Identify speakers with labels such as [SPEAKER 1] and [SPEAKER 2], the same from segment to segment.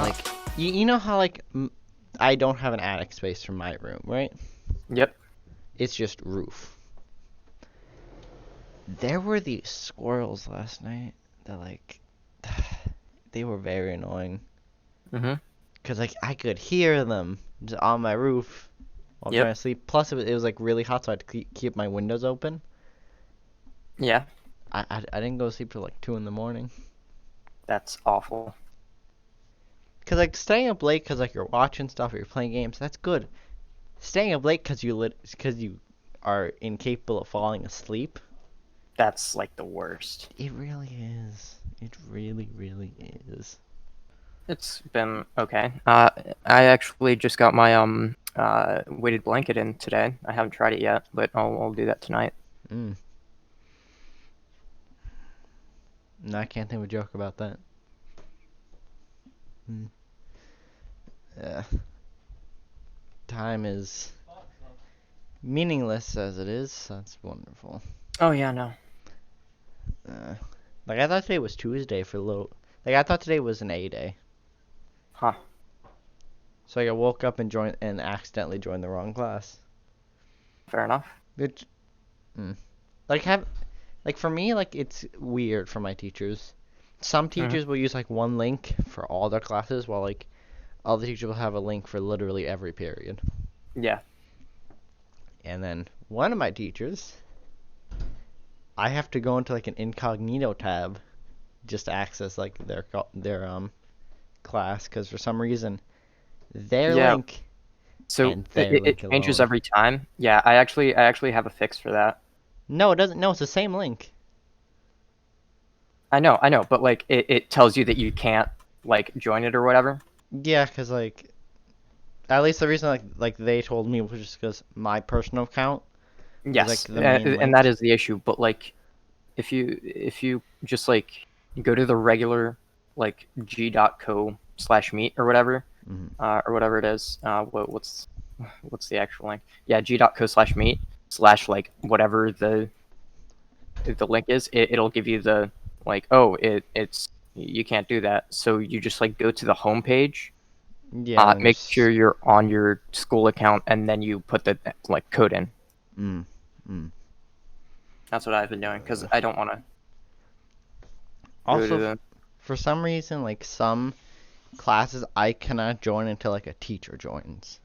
[SPEAKER 1] like you know how like I don't have an attic space for my room, right?
[SPEAKER 2] Yep.
[SPEAKER 1] It's just roof. There were these squirrels last night that like they were very annoying
[SPEAKER 2] Mhm.
[SPEAKER 1] because like I could hear them just on my roof while trying
[SPEAKER 2] Yep.
[SPEAKER 1] to sleep. Plus it was like really hot, so I had to keep my windows open.
[SPEAKER 2] Yeah.
[SPEAKER 1] I didn't go to sleep till like 2 in the morning.
[SPEAKER 2] That's awful.
[SPEAKER 1] Cause like staying up late cause like you're watching stuff or you're playing games, that's good. Staying up late cause you are incapable of falling asleep.
[SPEAKER 2] That's like the worst.
[SPEAKER 1] It really is. It really, really is.
[SPEAKER 2] It's been okay. I actually just got my weighted blanket in today. I haven't tried it yet, but I'll do that tonight.
[SPEAKER 1] Mm. No, I can't think of a joke about that. Mm. Uh, Time is meaningless as it is. That's wonderful.
[SPEAKER 2] Oh yeah, no.
[SPEAKER 1] Uh, like I thought today was Tuesday for a little. Like I thought today was an A day.
[SPEAKER 2] Huh.
[SPEAKER 1] So like, I woke up and accidentally joined the wrong class.
[SPEAKER 2] Fair enough.
[SPEAKER 1] Which, mm. like have like for me like it's weird for my teachers. Some
[SPEAKER 2] Mhm.
[SPEAKER 1] teachers will use like one link for all their classes, while like other teachers will have a link for literally every period.
[SPEAKER 2] Yeah.
[SPEAKER 1] And then one of my teachers, I have to go into like an incognito tab just to access like their class because for some reason their
[SPEAKER 2] Yeah.
[SPEAKER 1] link
[SPEAKER 2] So
[SPEAKER 1] and
[SPEAKER 2] it,
[SPEAKER 1] their
[SPEAKER 2] it it
[SPEAKER 1] link
[SPEAKER 2] changes
[SPEAKER 1] alone.
[SPEAKER 2] every time. Yeah, I actually have a fix for that.
[SPEAKER 1] No, it doesn't. No, it's the same link.
[SPEAKER 2] I know, but like it tells you that you can't like join it or whatever.
[SPEAKER 1] Yeah, because like at least the reason like they told me was just because my personal account is like
[SPEAKER 2] Yes,
[SPEAKER 1] the main
[SPEAKER 2] and that
[SPEAKER 1] link.
[SPEAKER 2] is the issue. But like if you just like go to the regular like g.co/meet or whatever
[SPEAKER 1] Mm-hmm.
[SPEAKER 2] it is, what's the actual link? Yeah, g.co/meet slash like whatever the link is. It'll give you the like, oh, it's you can't do that. So you just like go to the home page,
[SPEAKER 1] Yeah, and then
[SPEAKER 2] make sure
[SPEAKER 1] just
[SPEAKER 2] you're on your school account, and then you put the like code in.
[SPEAKER 1] mm, mm.
[SPEAKER 2] That's what I've been doing because
[SPEAKER 1] Uh,
[SPEAKER 2] I don't want to go to
[SPEAKER 1] Also,
[SPEAKER 2] the.
[SPEAKER 1] for some reason, like some classes I cannot join until like a teacher joins.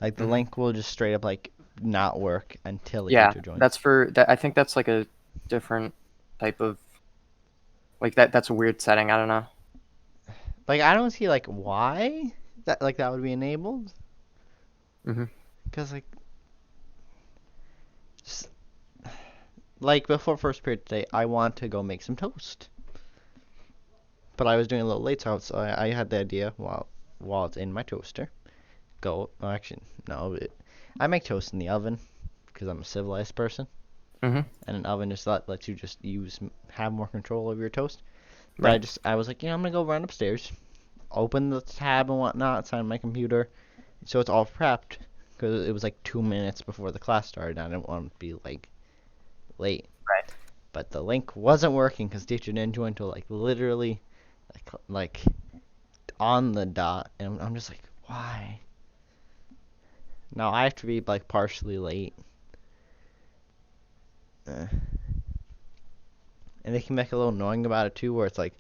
[SPEAKER 1] Like the
[SPEAKER 2] Mhm.
[SPEAKER 1] link will just straight up like not work until a
[SPEAKER 2] Yeah,
[SPEAKER 1] teacher joins.
[SPEAKER 2] that's for that. I think that's like a different type of like That's a weird setting. I don't know.
[SPEAKER 1] Like I don't see like why that would be enabled.
[SPEAKER 2] Hmm.
[SPEAKER 1] Cause just, like before first period today, I want to go make some toast, but I was doing a little late, so I had the idea while it's in my toaster. Go. Well, actually, no. I make toast in the oven because I'm a civilized person,
[SPEAKER 2] Hmm.
[SPEAKER 1] and an oven just lets you just have more control over your toast. But
[SPEAKER 2] Right.
[SPEAKER 1] I was like, I'm gonna go run upstairs, open the tab and whatnot, sign my computer, so it's all prepped. Because it was like 2 minutes before the class started, and I didn't want to be like late.
[SPEAKER 2] Right.
[SPEAKER 1] But the link wasn't working because teacher didn't join until like literally like on the dot, and I'm just like, why? Now I have to be like partially late. Uh, and they can make a little annoying about it too, where it's like,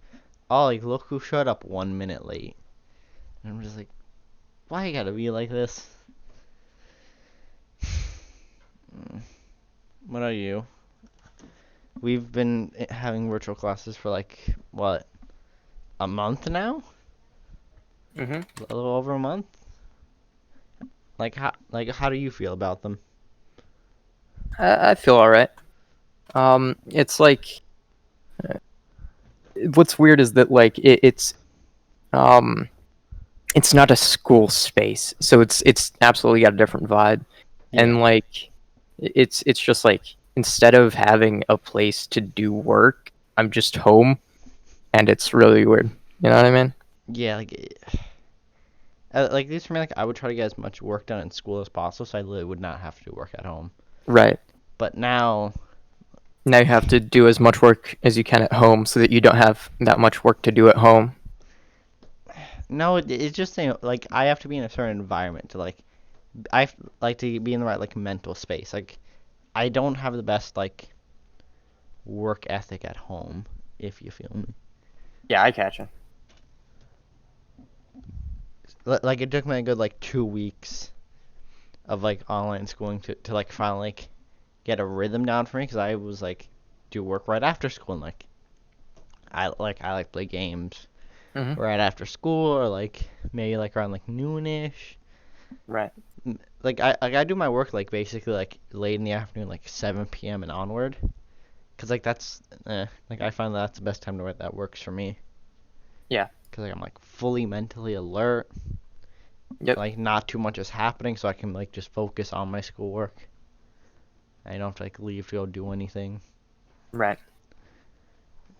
[SPEAKER 1] oh, like look who showed up 1 minute late. And I'm just like, why you gotta be like this? What are you? We've been having virtual classes for like what, a month now?
[SPEAKER 2] Hmm.
[SPEAKER 1] A little over a month. How do you feel about them?
[SPEAKER 2] I feel all right. It's like what's weird is that like um it's not a school space, so it's absolutely got a different vibe,
[SPEAKER 1] Yeah.
[SPEAKER 2] and like it's just like instead of having a place to do work, I'm just home, and it's really weird. You know what I mean?
[SPEAKER 1] Yeah, like at least for me, like I would try to get as much work done in school as possible, so I literally would not have to do work at home.
[SPEAKER 2] Right.
[SPEAKER 1] But now,
[SPEAKER 2] Now you have to do as much work as you can at home, so that you don't have that much work to do at home.
[SPEAKER 1] No, it's just saying like I have to be in a certain environment to like like to be in the right like mental space. Like I don't have the best like work ethic at home, if you feel me.
[SPEAKER 2] Yeah, I catch you.
[SPEAKER 1] Like it took me a good like 2 weeks of like online schooling to like finally like get a rhythm down for me because I was like do work right after school and like I like play games
[SPEAKER 2] Hmm.
[SPEAKER 1] right after school or like maybe like around like noonish.
[SPEAKER 2] Right.
[SPEAKER 1] Like I do my work like basically like late in the afternoon, like 7 p.m. and onward. Cause like that's like I find that's the best time to work. That works for me.
[SPEAKER 2] Yeah.
[SPEAKER 1] Cause like I'm like fully mentally alert.
[SPEAKER 2] Yep.
[SPEAKER 1] Like not too much is happening, so I can like just focus on my schoolwork. I don't have to like leave to go do anything.
[SPEAKER 2] Right.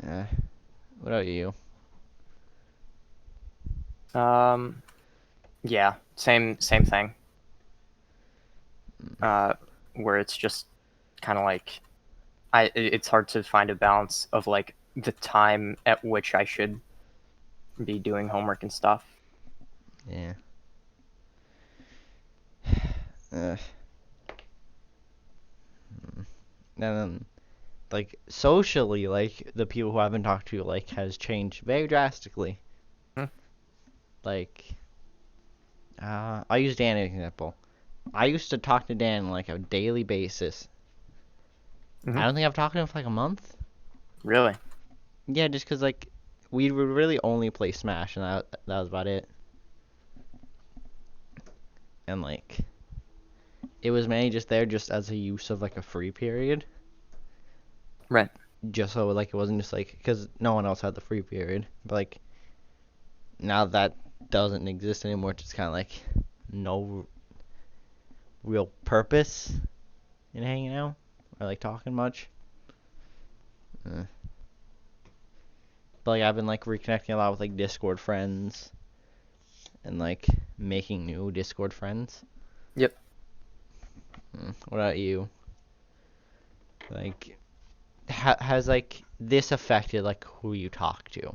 [SPEAKER 1] Yeah. What about you?
[SPEAKER 2] Um. Yeah. Same thing. Uh, where it's just kind of like it's hard to find a balance of like the time at which I should be doing homework and stuff.
[SPEAKER 1] Yeah. Uh, and then like socially, like the people who I've been talking to like has changed very drastically.
[SPEAKER 2] Hmm.
[SPEAKER 1] Like I use Dan as an example. I used to talk to Dan on like a daily basis.
[SPEAKER 2] Hmm.
[SPEAKER 1] I don't think I've talked to him for like a month.
[SPEAKER 2] Really?
[SPEAKER 1] Yeah, just 'cause like we would really only play Smash and that was about it. And like it was mainly just there just as a use of like a free period,
[SPEAKER 2] Right.
[SPEAKER 1] just so like it wasn't just like because no one else had the free period. But like now that doesn't exist anymore, it's just kind of like no real purpose in hanging out or like talking much. Uh, but like I've been like reconnecting a lot with like Discord friends and like making new Discord friends.
[SPEAKER 2] Yep.
[SPEAKER 1] What about you? Like, has like this affected like who you talk to?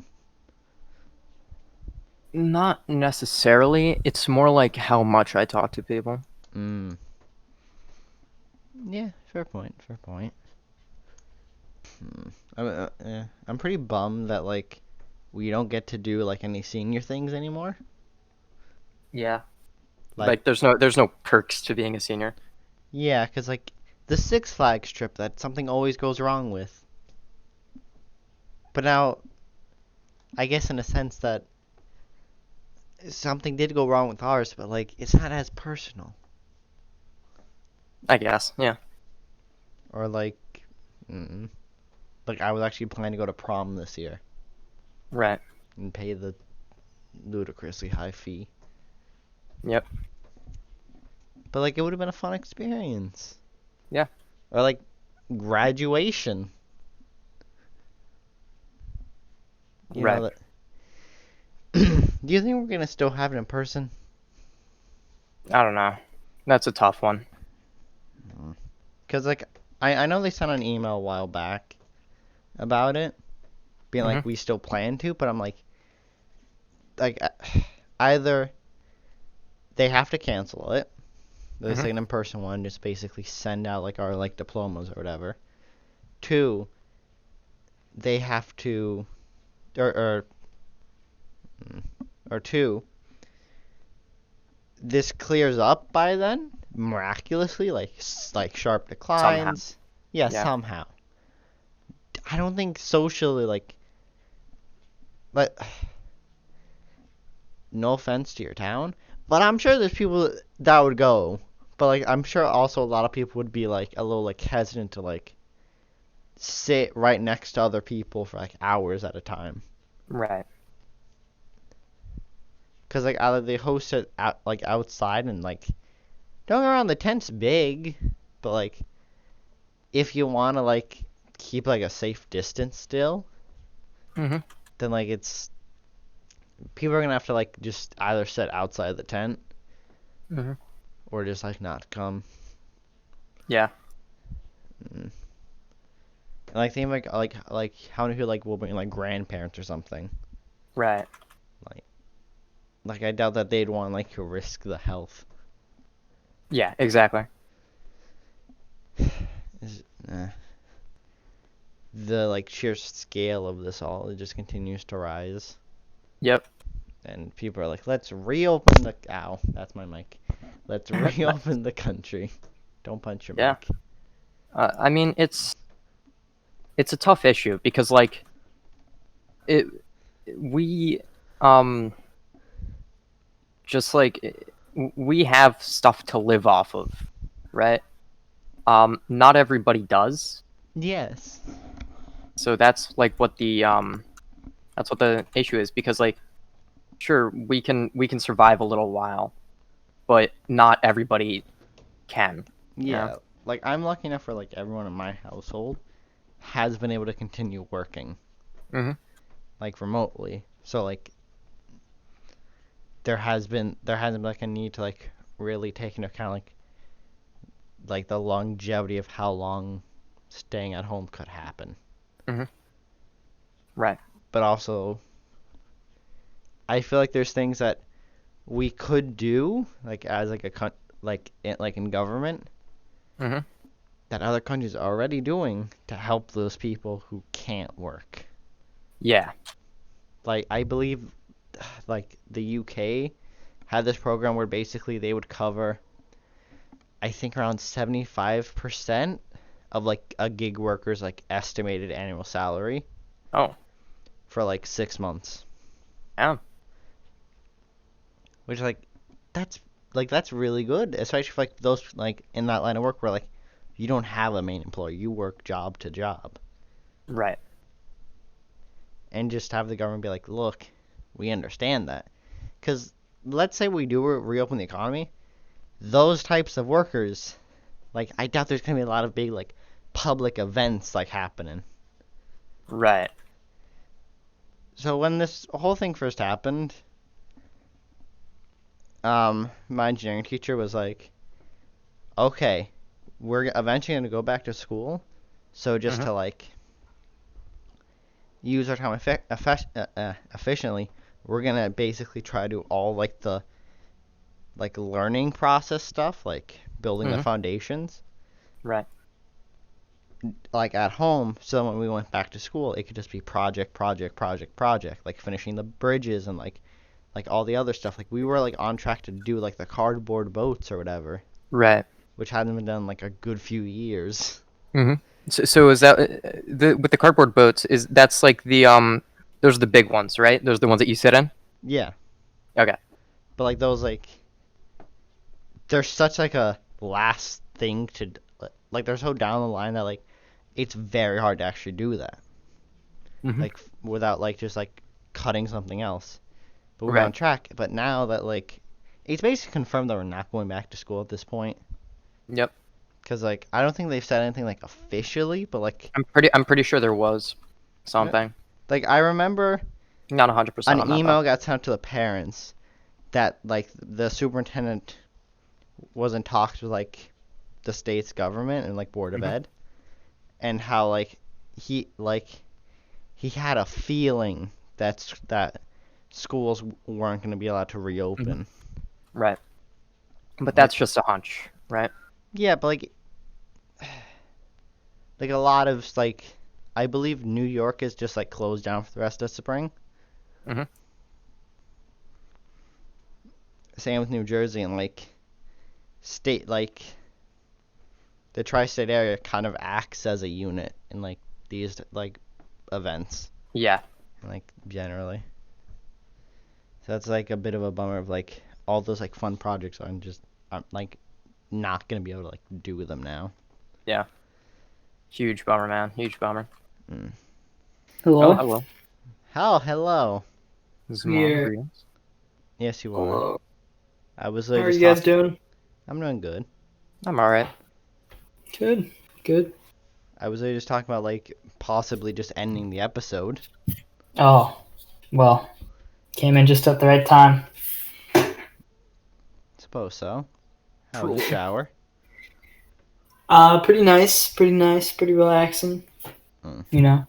[SPEAKER 2] Not necessarily. It's more like how much I talk to people.
[SPEAKER 1] Mm, yeah, fair point. Fair point. I'm pretty bummed that like we don't get to do like any senior things anymore.
[SPEAKER 2] Yeah.
[SPEAKER 1] Like,
[SPEAKER 2] Like there's no perks to being a senior.
[SPEAKER 1] yeah, 'cause like the Six Flags trip that something always goes wrong with. But now, I guess in a sense that something did go wrong with ours, but like it's not as personal.
[SPEAKER 2] I guess. Yeah.
[SPEAKER 1] Or like, mm, like I was actually planning to go to prom this year
[SPEAKER 2] Right.
[SPEAKER 1] and pay the ludicrously high fee.
[SPEAKER 2] Yep.
[SPEAKER 1] But like it would have been a fun experience.
[SPEAKER 2] Yeah.
[SPEAKER 1] Or like graduation. You know
[SPEAKER 2] Right.
[SPEAKER 1] that. Do you think we're gonna still have it in person?
[SPEAKER 2] I don't know. That's a tough one.
[SPEAKER 1] Cause like I know they sent an email a while back about it, being
[SPEAKER 2] Hmm.
[SPEAKER 1] like we still plan to, but I'm like either they have to cancel it. The
[SPEAKER 2] Hmm.
[SPEAKER 1] second in person one, just basically send out like our like diplomas or whatever. Two, they have to or mm, or two, this clears up by then miraculously, like sharp
[SPEAKER 2] Somehow.
[SPEAKER 1] declines. Yeah,
[SPEAKER 2] Yeah.
[SPEAKER 1] somehow. I don't think socially like no offense to your town, but I'm sure there's people that would go. But like I'm sure also a lot of people would be like a little like hesitant to like sit right next to other people for like hours at a time.
[SPEAKER 2] Right.
[SPEAKER 1] Cause like either they host it out like outside and like don't get around the tent's big, but like if you want to like keep like a safe distance still,
[SPEAKER 2] Hmm.
[SPEAKER 1] then like it's people are gonna have to like just either sit outside the tent
[SPEAKER 2] Hmm.
[SPEAKER 1] or just like not come.
[SPEAKER 2] Yeah.
[SPEAKER 1] Mm. And like think like how many people like will bring like grandparents or something.
[SPEAKER 2] Right.
[SPEAKER 1] Like like I doubt that they'd want like to risk the health.
[SPEAKER 2] Yeah, exactly.
[SPEAKER 1] Is, the like sheer scale of this all, it just continues to rise.
[SPEAKER 2] Yep.
[SPEAKER 1] And people are like, let's reopen the. Ow, that's my mic. Let's reopen the country. Don't punch your
[SPEAKER 2] Yeah.
[SPEAKER 1] mic.
[SPEAKER 2] I mean, it's a tough issue because like it we just like we have stuff to live off of, right? Not everybody does.
[SPEAKER 1] Yes.
[SPEAKER 2] So that's like what the issue is because like sure we can survive a little while, but not everybody can. Yeah.
[SPEAKER 1] Yeah. Like I'm lucky enough for like everyone in my household has been able to continue working
[SPEAKER 2] Mhm.
[SPEAKER 1] like remotely. So like there hasn't been like a need to like really take into account like the longevity of how long staying at home could happen.
[SPEAKER 2] Mhm. Right.
[SPEAKER 1] But also I feel like there's things that we could do like as like like in government
[SPEAKER 2] Mhm.
[SPEAKER 1] that other countries are already doing to help those people who can't work.
[SPEAKER 2] Yeah.
[SPEAKER 1] Like I believe like the UK had this program where basically they would cover I think around 75% of like a gig worker's like estimated annual salary
[SPEAKER 2] Oh.
[SPEAKER 1] for like 6 months.
[SPEAKER 2] Yeah.
[SPEAKER 1] Which that's really good, especially for like those like in that line of work where like you don't have a main employer, you work job to job.
[SPEAKER 2] Right.
[SPEAKER 1] And just have the government be like, "Look, we understand that." Cuz let's say we do reopen the economy, those types of workers, like I doubt there's going to be a lot of big like public events like happening.
[SPEAKER 2] Right.
[SPEAKER 1] So when this whole thing first happened, my engineering teacher was like, "Okay, we're eventually going to go back to school, so just
[SPEAKER 2] Mhm.
[SPEAKER 1] to like use our time efficiently, we're going to basically try to do all like the like learning process stuff, like building the
[SPEAKER 2] Mhm.
[SPEAKER 1] foundations,
[SPEAKER 2] Right.
[SPEAKER 1] like at home, so when we went back to school, it could just be project, like finishing the bridges and like all the other stuff. Like we were like on track to do like the cardboard boats or whatever,
[SPEAKER 2] Right.
[SPEAKER 1] which hadn't been done in, like a good few years.
[SPEAKER 2] Mhm. So is that the with the cardboard boats? Is that's like the those are the big ones, right? Those are the ones that you sit in.
[SPEAKER 1] Yeah,
[SPEAKER 2] Okay.
[SPEAKER 1] but like those like there's such like a last thing to like they're so down the line that like it's very hard to actually do that
[SPEAKER 2] Mhm.
[SPEAKER 1] like without like just like cutting something else. But we were on
[SPEAKER 2] Right.
[SPEAKER 1] track. But now that like it's basically confirmed that we're not going back to school at this point.
[SPEAKER 2] Yep.
[SPEAKER 1] Cause like I don't think they've said anything like officially, but
[SPEAKER 2] I'm pretty sure there was
[SPEAKER 1] yeah,
[SPEAKER 2] something.
[SPEAKER 1] like I remember
[SPEAKER 2] Not 100%
[SPEAKER 1] an
[SPEAKER 2] on that though.
[SPEAKER 1] email got sent out to the parents that like the superintendent was in talks with like the state's government and like board of
[SPEAKER 2] Mhm.
[SPEAKER 1] ed, and how he like he had a feeling that schools weren't going to be allowed to
[SPEAKER 2] Mhm.
[SPEAKER 1] reopen.
[SPEAKER 2] Right. But that's
[SPEAKER 1] Which
[SPEAKER 2] just a hunch, right?
[SPEAKER 1] yeah, but like a lot of like I believe New York is just like closed down for the rest of spring.
[SPEAKER 2] Mhm.
[SPEAKER 1] Same with New Jersey and like state like the tri-state area kind of acts as a unit in like these like events
[SPEAKER 2] Yeah.
[SPEAKER 1] like generally. So that's like a bit of a bummer of like all those like fun projects I'm like not gonna be able to like do them now.
[SPEAKER 2] Yeah. Huge bummer, man. Huge bummer.
[SPEAKER 1] Mm.
[SPEAKER 2] Oh,
[SPEAKER 3] Hello?
[SPEAKER 2] hello.
[SPEAKER 1] Hello.
[SPEAKER 2] Zaman,
[SPEAKER 3] Yeah.
[SPEAKER 2] greetings.
[SPEAKER 1] Yes, you are.
[SPEAKER 3] Hello.
[SPEAKER 1] I was
[SPEAKER 3] How are
[SPEAKER 1] just
[SPEAKER 3] you guys
[SPEAKER 1] talking.
[SPEAKER 3] doing?
[SPEAKER 1] I'm doing good.
[SPEAKER 2] I'm alright.
[SPEAKER 3] Good. Good.
[SPEAKER 1] I was just talking about like possibly just ending the episode.
[SPEAKER 3] Oh, well, came in just at the right time.
[SPEAKER 1] Suppose so. How was
[SPEAKER 3] Cool.
[SPEAKER 1] the shower?
[SPEAKER 3] Pretty nice. Pretty nice. Pretty relaxing.
[SPEAKER 1] Mm.
[SPEAKER 3] You know?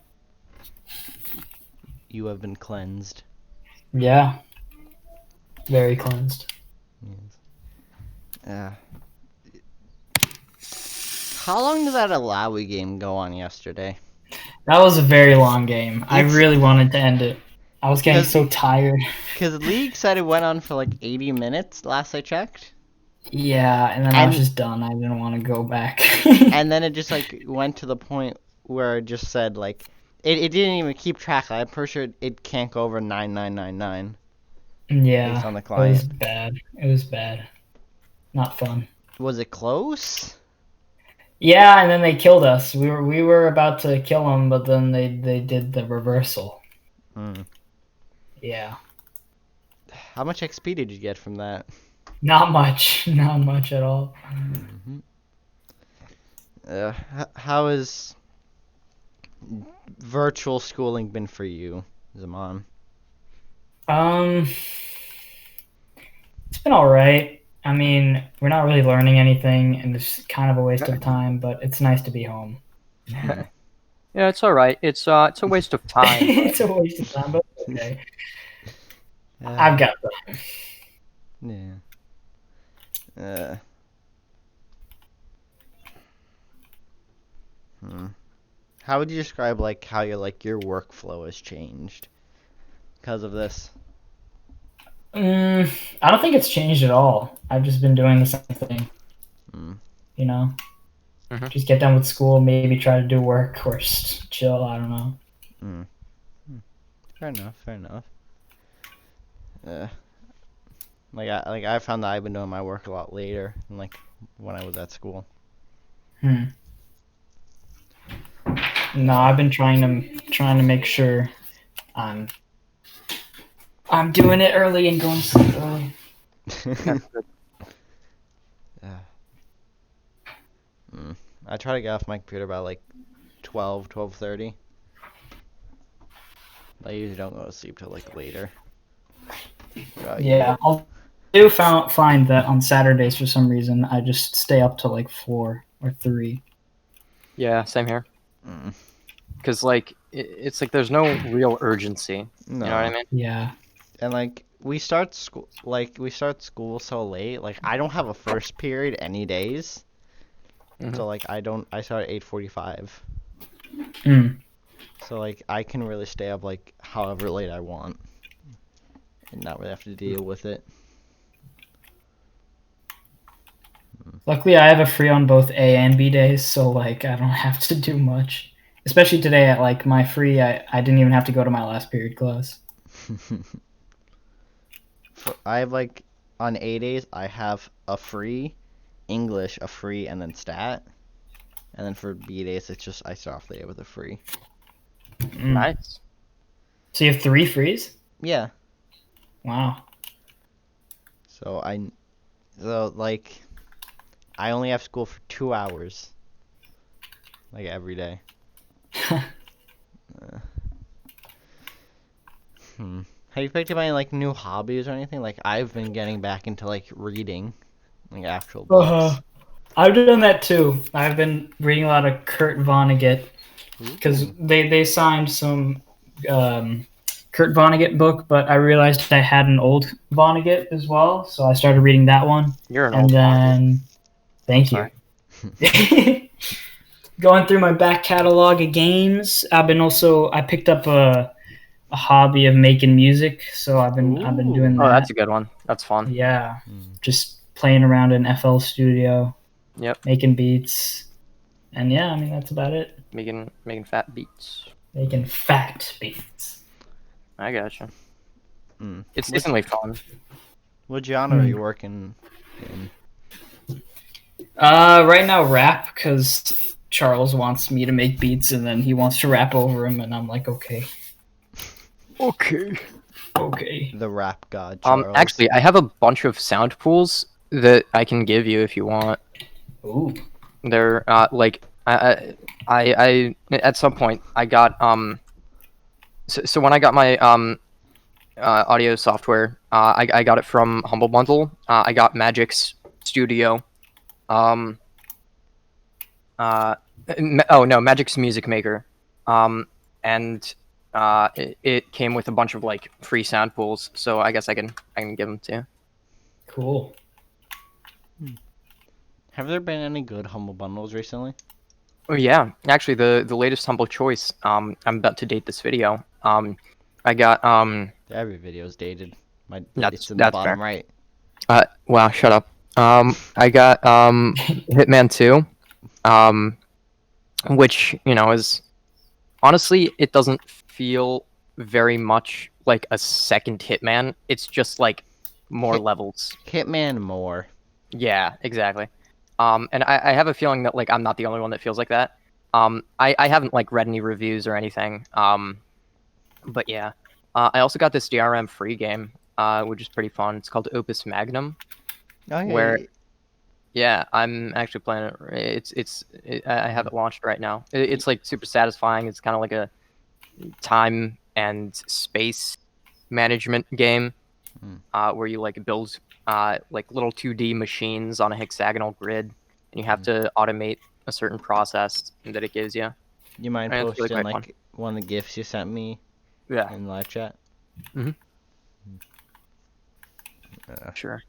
[SPEAKER 1] You have been cleansed.
[SPEAKER 3] Yeah. Very cleansed.
[SPEAKER 1] Yes. How long did that Alawi game go on yesterday?
[SPEAKER 3] That was a very long game. I
[SPEAKER 1] It's-
[SPEAKER 3] really wanted to end it. I was getting
[SPEAKER 1] 'Cause-
[SPEAKER 3] so tired.
[SPEAKER 1] Because League said it went on for like 80 minutes last I checked.
[SPEAKER 3] Yeah, and then I was
[SPEAKER 1] And-
[SPEAKER 3] just done. I didn't want to go back.
[SPEAKER 1] And then it just like went to the point where it just said like it didn't even keep track. I'm pretty sure it can't go over 9999
[SPEAKER 3] Yeah,
[SPEAKER 1] based on the
[SPEAKER 3] it was
[SPEAKER 1] client.
[SPEAKER 3] bad. It was bad. Not fun.
[SPEAKER 1] Was it close?
[SPEAKER 3] Yeah, and then they killed us. We were about to kill them, but then they did the reversal.
[SPEAKER 1] Hmm.
[SPEAKER 3] Yeah,
[SPEAKER 1] How much XP did you get from that?
[SPEAKER 3] not much. Not much at all.
[SPEAKER 1] Mm-hmm. How has virtual schooling been for you, Zaman?
[SPEAKER 3] It's been all right. I mean, we're not really learning anything, and it's kind of a waste of time. But it's nice to be home.
[SPEAKER 2] Yeah, it's all right. It's a waste of time.
[SPEAKER 3] It's a waste of time, but it's okay.
[SPEAKER 1] Uh,
[SPEAKER 3] I've got time.
[SPEAKER 1] Yeah. How would you describe like how your workflow has changed because of this?
[SPEAKER 3] I don't think it's changed at all. I've just been doing the same thing.
[SPEAKER 1] Mm.
[SPEAKER 3] You know,
[SPEAKER 2] Mhm.
[SPEAKER 3] just get done with school, maybe try to do work or just chill. I don't know.
[SPEAKER 1] Fair enough. Fair enough. I found that I've been doing my work a lot later than like when I was at school.
[SPEAKER 3] No, I've been trying to make sure I'm doing it early and going to sleep early.
[SPEAKER 1] I try to get off my computer by like 12:30. I usually don't go to sleep till like later.
[SPEAKER 3] Yeah, I do find that on Saturdays for some reason I just stay up till like 4 or 3.
[SPEAKER 2] Yeah, same here.
[SPEAKER 1] Mm.
[SPEAKER 2] Because like it's like there's no real urgency.
[SPEAKER 1] No.
[SPEAKER 2] You know what I mean?
[SPEAKER 3] Yeah.
[SPEAKER 1] And like we start school so late. Like I don't have a first period any days.
[SPEAKER 2] Mhm.
[SPEAKER 1] So like I start at 8:45.
[SPEAKER 3] Mm.
[SPEAKER 1] So like I can really stay up like however late I want and not really have to deal with it.
[SPEAKER 3] Luckily, I have a free on both A and B days, so like I don't have to do much. Especially today at like my free, I didn't even have to go to my last period class.
[SPEAKER 1] I have like on A days I have a free, English, a free, and then stat. And then for B days it's just I start off the day with a free.
[SPEAKER 2] Nice.
[SPEAKER 3] So you have 3 frees?
[SPEAKER 1] Yeah.
[SPEAKER 3] Wow.
[SPEAKER 1] So like I only have school for 2 hours. Like every day. Have you picked up any like new hobbies or anything? Like I've been getting back into like reading, like actual books.
[SPEAKER 3] I've done that too. I've been reading a lot of Kurt Vonnegut because
[SPEAKER 1] Ooh.
[SPEAKER 3] they signed some Kurt Vonnegut book, but I realized I had an old Vonnegut as well, so I started reading that one.
[SPEAKER 2] You're an
[SPEAKER 3] And
[SPEAKER 2] old
[SPEAKER 3] then, thank you. Going through my back catalog of games, I picked up a hobby of making music, so I've been doing that.
[SPEAKER 2] Oh, that's a good one. That's fun.
[SPEAKER 3] Yeah, just playing around in FL Studio.
[SPEAKER 2] Yep.
[SPEAKER 3] Making beats, and yeah, I mean that's about it.
[SPEAKER 2] Making fat beats.
[SPEAKER 3] Making fat beats.
[SPEAKER 2] I gotcha.
[SPEAKER 1] Mm.
[SPEAKER 2] It's decently fun.
[SPEAKER 1] What genre are you working in?
[SPEAKER 3] Right now rap, because Charles wants me to make beats, and then he wants to rap over him, and I'm like, okay.
[SPEAKER 1] The rap god, Charles.
[SPEAKER 2] Actually, I have a bunch of sound pools that I can give you if you want.
[SPEAKER 3] Ooh.
[SPEAKER 2] They're like I at some point I got so when I got my audio software, I got it from Humble Bundle. I got Magic's Studio. Magic's Music Maker. And it came with a bunch of like free samples, so I guess I can give them to you.
[SPEAKER 3] Cool.
[SPEAKER 1] Have there been any good Humble Bundles recently?
[SPEAKER 2] Oh yeah, actually the latest Humble Choice. I'm about to date this video. I got
[SPEAKER 1] Every video is dated. It's in the
[SPEAKER 2] that's
[SPEAKER 1] bottom
[SPEAKER 2] fair.
[SPEAKER 1] right.
[SPEAKER 2] Wow, shut up. I got Hitman 2, which is honestly it doesn't feel very much like a second Hitman. It's just like more levels.
[SPEAKER 1] Hitman more.
[SPEAKER 2] Yeah, exactly. And I have a feeling that like I'm not the only one that feels like that. I haven't like read any reviews or anything. But yeah. I also got this DRM free game, which is pretty fun. It's called Opus Magnum.
[SPEAKER 1] Oh, yeah,
[SPEAKER 2] Where yeah, I'm actually playing it. I have it launched right now. It's like super satisfying. It's kind of like a time and space management game, where you like build like little 2D machines on a hexagonal grid, and you have to automate a certain process that it gives you.
[SPEAKER 1] You mind
[SPEAKER 2] And it's really
[SPEAKER 1] posting
[SPEAKER 2] quite fun.
[SPEAKER 1] like one of the gifs you sent me
[SPEAKER 2] Yeah,
[SPEAKER 1] in live chat?
[SPEAKER 2] sure.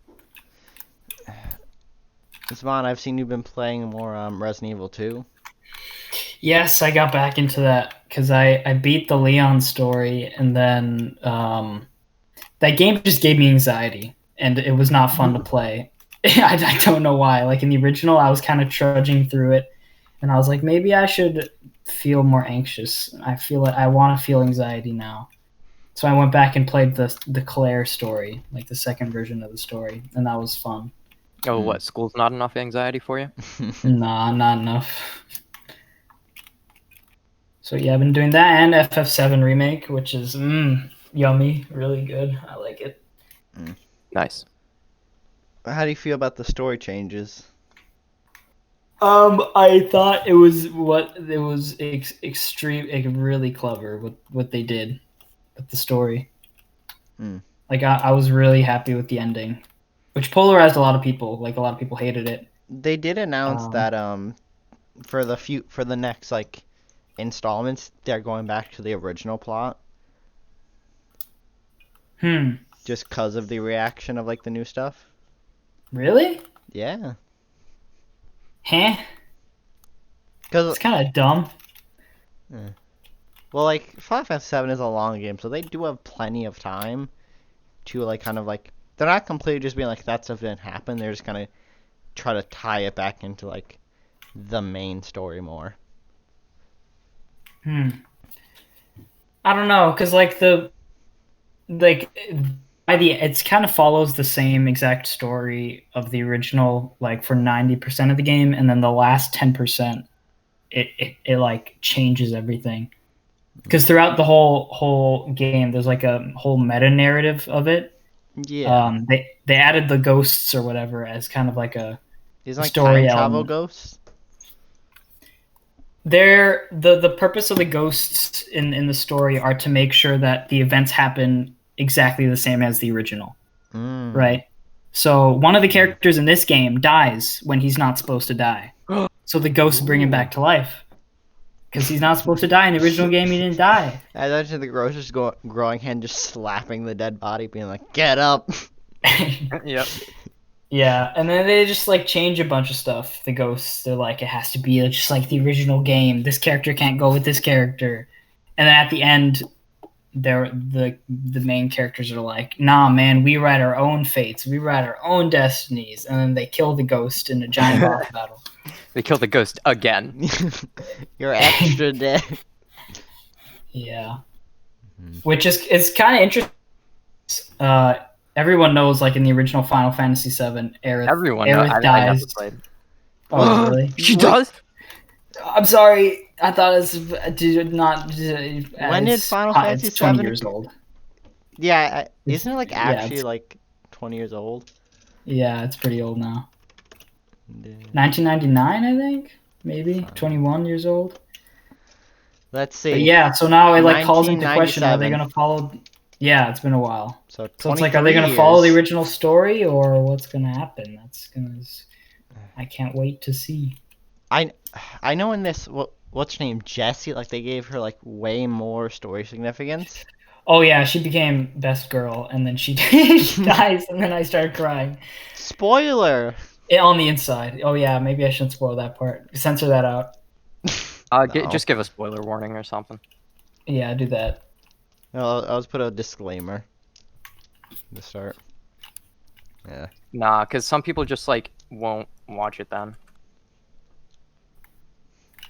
[SPEAKER 1] Zaman, I've seen you've been playing more Resident Evil 2.
[SPEAKER 3] Yes, I got back into that because I beat the Leon story, and then that game just gave me anxiety, and it was not fun to play. I don't know why. Like in the original, I was kind of trudging through it, and I was like, maybe I should feel more anxious. I feel like I want to feel anxiety now. So I went back and played the Claire story, like the second version of the story, and that was fun.
[SPEAKER 2] Oh, what? School's not enough anxiety for you?
[SPEAKER 3] Nah, not enough. So yeah, I've been doing that and FF7 remake, which is yummy, really good. I like it.
[SPEAKER 2] Nice.
[SPEAKER 1] How do you feel about the story changes?
[SPEAKER 3] I thought it was extreme, like, really clever what they did with the story. Like I was really happy with the ending, which polarized a lot of people. Like a lot of people hated it.
[SPEAKER 1] They did announce that for the next like installments, they're going back to the original plot. Just because of the reaction of like the new stuff.
[SPEAKER 3] Really?
[SPEAKER 1] Yeah.
[SPEAKER 3] Huh?
[SPEAKER 1] Because
[SPEAKER 3] it's kind of dumb.
[SPEAKER 1] Well, like Final Fantasy VII is a long game, so they do have plenty of time to like kind of like they're not completely just being like that stuff didn't happen. They're just gonna try to tie it back into like the main story more.
[SPEAKER 3] I don't know, cause like it's kind of follows the same exact story of the original, like for 90% of the game, and then the last 10%, it like changes everything. Because throughout the whole game, there's like a whole meta narrative of it.
[SPEAKER 1] Yeah.
[SPEAKER 3] They added the ghosts or whatever as kind of like a
[SPEAKER 1] These like
[SPEAKER 3] story
[SPEAKER 1] time travel
[SPEAKER 3] element.
[SPEAKER 1] ghosts.
[SPEAKER 3] The purpose of the ghosts in the story are to make sure that the events happen exactly the same as the original, right? So one of the characters in this game dies when he's not supposed to die. So the ghosts bring him back to life. Because he's not supposed to die in the original game. He didn't die.
[SPEAKER 1] I imagine the ghost just growing hand, just slapping the dead body, being like, "Get up!"
[SPEAKER 2] Yep.
[SPEAKER 3] Yeah, and then they just like change a bunch of stuff. The ghosts, they're like, it has to be just like the original game. This character can't go with this character. And then at the end, the main characters are like, nah, man, we write our own fates. We write our own destinies. And then they kill the ghost in a giant boss battle.
[SPEAKER 2] They killed the ghost again.
[SPEAKER 1] You're extra dead.
[SPEAKER 3] Yeah. Which is kind of interesting. Everyone knows, like in the original Final Fantasy VII, Aerith dies.
[SPEAKER 2] I never played.
[SPEAKER 3] Oh, really?
[SPEAKER 2] She does?
[SPEAKER 3] I'm sorry. I thought it was not.
[SPEAKER 1] When did Final Fantasy
[SPEAKER 3] it's 20
[SPEAKER 1] VII
[SPEAKER 3] years old.
[SPEAKER 1] Yeah, isn't it like actually like 20 years old?
[SPEAKER 3] Yeah, it's pretty old now. 1999, I think, maybe 21 years old.
[SPEAKER 1] Let's see.
[SPEAKER 3] But yeah, so now it like calls into question: are they
[SPEAKER 1] 1997.
[SPEAKER 3] gonna follow? Yeah, it's been a while.
[SPEAKER 1] So
[SPEAKER 3] it's like, are they gonna follow the original story, or what's gonna happen? I can't wait to see.
[SPEAKER 1] I know in this. Well, what's her name, Jessie, like they gave her like way more story significance.
[SPEAKER 3] Oh yeah, she became best girl, and then she she dies, and then I started crying.
[SPEAKER 1] Spoiler.
[SPEAKER 3] On the inside. Oh yeah, maybe I shouldn't spoil that part. Censor that out.
[SPEAKER 1] No.
[SPEAKER 2] Just give a spoiler warning or something.
[SPEAKER 3] Yeah, do that.
[SPEAKER 1] No, I'll just put a disclaimer to start. Yeah.
[SPEAKER 2] Nah, because some people just like won't watch it then.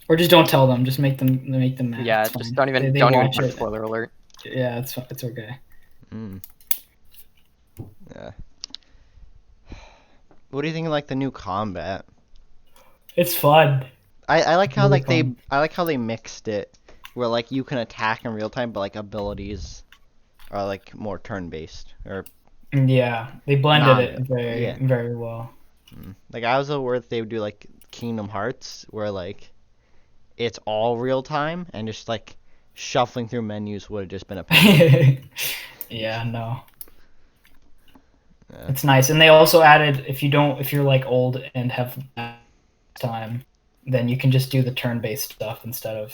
[SPEAKER 3] Or just don't tell them. Just make them mad.
[SPEAKER 2] Yeah,
[SPEAKER 3] It's
[SPEAKER 2] just
[SPEAKER 3] fine.
[SPEAKER 2] don't even
[SPEAKER 3] They
[SPEAKER 2] don't even
[SPEAKER 3] watch
[SPEAKER 2] put
[SPEAKER 3] it.
[SPEAKER 2] spoiler alert.
[SPEAKER 3] Yeah, it's okay.
[SPEAKER 1] Mm. Yeah. What do you think of like the new combat?
[SPEAKER 3] It's fun.
[SPEAKER 1] I like how
[SPEAKER 3] Really
[SPEAKER 1] like
[SPEAKER 3] fun.
[SPEAKER 1] I like how they mixed it where like you can attack in real time but like abilities are like more turn based or
[SPEAKER 3] Yeah, they blended
[SPEAKER 1] Nah,
[SPEAKER 3] it
[SPEAKER 1] yeah.
[SPEAKER 3] very well.
[SPEAKER 1] like I was aware that they would do like Kingdom Hearts where like it's all real time and just like shuffling through menus would have just been a pain.
[SPEAKER 3] Yeah, no.
[SPEAKER 1] Yeah.
[SPEAKER 3] It's nice. And they also added if you're like old and have time, then you can just do the turn-based stuff instead of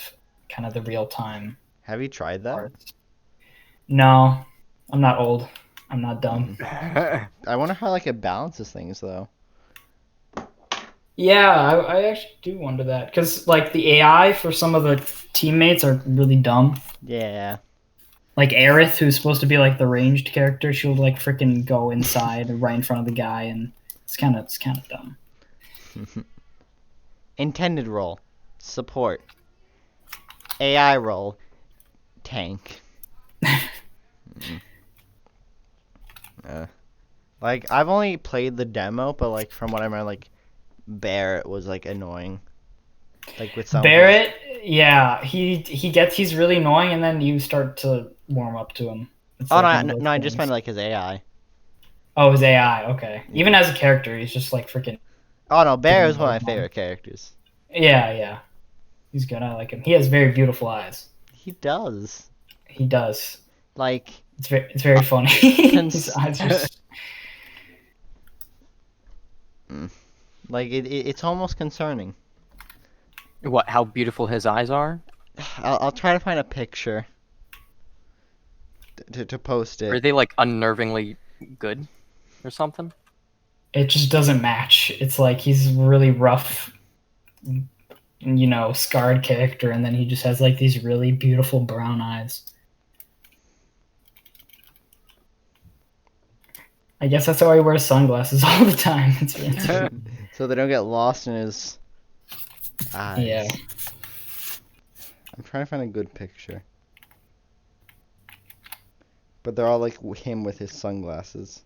[SPEAKER 3] kind of the real-time
[SPEAKER 1] Have you tried that?
[SPEAKER 3] parts. No, I'm not old. I'm not dumb.
[SPEAKER 1] I wonder how like it balances things though.
[SPEAKER 3] Yeah, I actually do wonder that because like the AI for some of the teammates are really dumb.
[SPEAKER 1] Yeah.
[SPEAKER 3] Like Aerith, who's supposed to be like the ranged character, she'll like freaking go inside right in front of the guy, and it's kind of dumb.
[SPEAKER 1] Intended role, support. AI role, tank. Like I've only played the demo, but like from what I remember, like Barrett was like annoying. Like with some
[SPEAKER 3] Barrett, yeah, he's really annoying, and then you start to warm up to him. It's
[SPEAKER 1] Oh
[SPEAKER 3] like
[SPEAKER 1] no,
[SPEAKER 3] one of
[SPEAKER 1] no,
[SPEAKER 3] those
[SPEAKER 1] no, I just
[SPEAKER 3] things.
[SPEAKER 1] meant like his AI.
[SPEAKER 3] Oh, his AI. Okay,
[SPEAKER 1] Yeah.
[SPEAKER 3] even as a character, he's just like freaking.
[SPEAKER 1] Oh no, Barrett is
[SPEAKER 3] Freaking
[SPEAKER 1] one of my
[SPEAKER 3] annoying.
[SPEAKER 1] favorite characters.
[SPEAKER 3] Yeah, he's good. I like him. He has very beautiful eyes.
[SPEAKER 1] He does.
[SPEAKER 3] He does.
[SPEAKER 1] Like
[SPEAKER 3] It's very funny. His eyes are.
[SPEAKER 1] like it's almost concerning.
[SPEAKER 2] What? How beautiful his eyes are?
[SPEAKER 1] I'll try to find a picture to post
[SPEAKER 2] Are
[SPEAKER 1] it.
[SPEAKER 2] they like unnervingly good, or something?
[SPEAKER 3] It just doesn't match. It's like he's really rough, scarred character, and then he just has like these really beautiful brown eyes. I guess that's why he wears sunglasses all the time. It's
[SPEAKER 1] So they don't get lost in his eyes.
[SPEAKER 3] yeah.
[SPEAKER 1] I'm trying to find a good picture. But they're all like him with his sunglasses.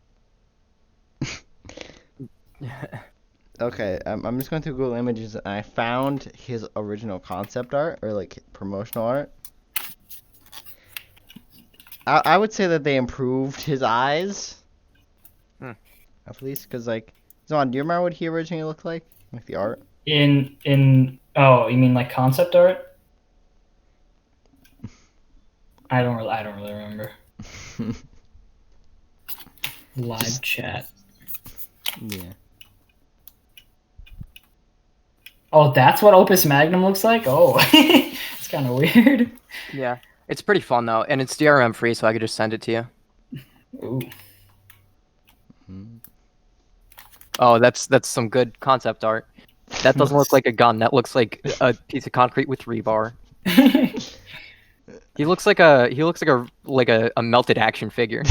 [SPEAKER 1] Okay, I'm just going through Google Images and I found his original concept art or like promotional art. I would say that they improved his eyes. At least, because like, Zaman, do you remember what he originally looked like? Like the art?
[SPEAKER 3] Oh, you mean like concept art? I don't really remember. Live chat.
[SPEAKER 1] Yeah.
[SPEAKER 3] Oh, that's what Opus Magnum looks like? Oh, it's kind of weird.
[SPEAKER 2] Yeah, it's pretty fun though, and it's DRM free, so I could just send it to you.
[SPEAKER 3] Ooh.
[SPEAKER 2] Oh, that's some good concept art. That doesn't look like a gun. That looks like a piece of concrete with rebar. He looks like a melted action figure.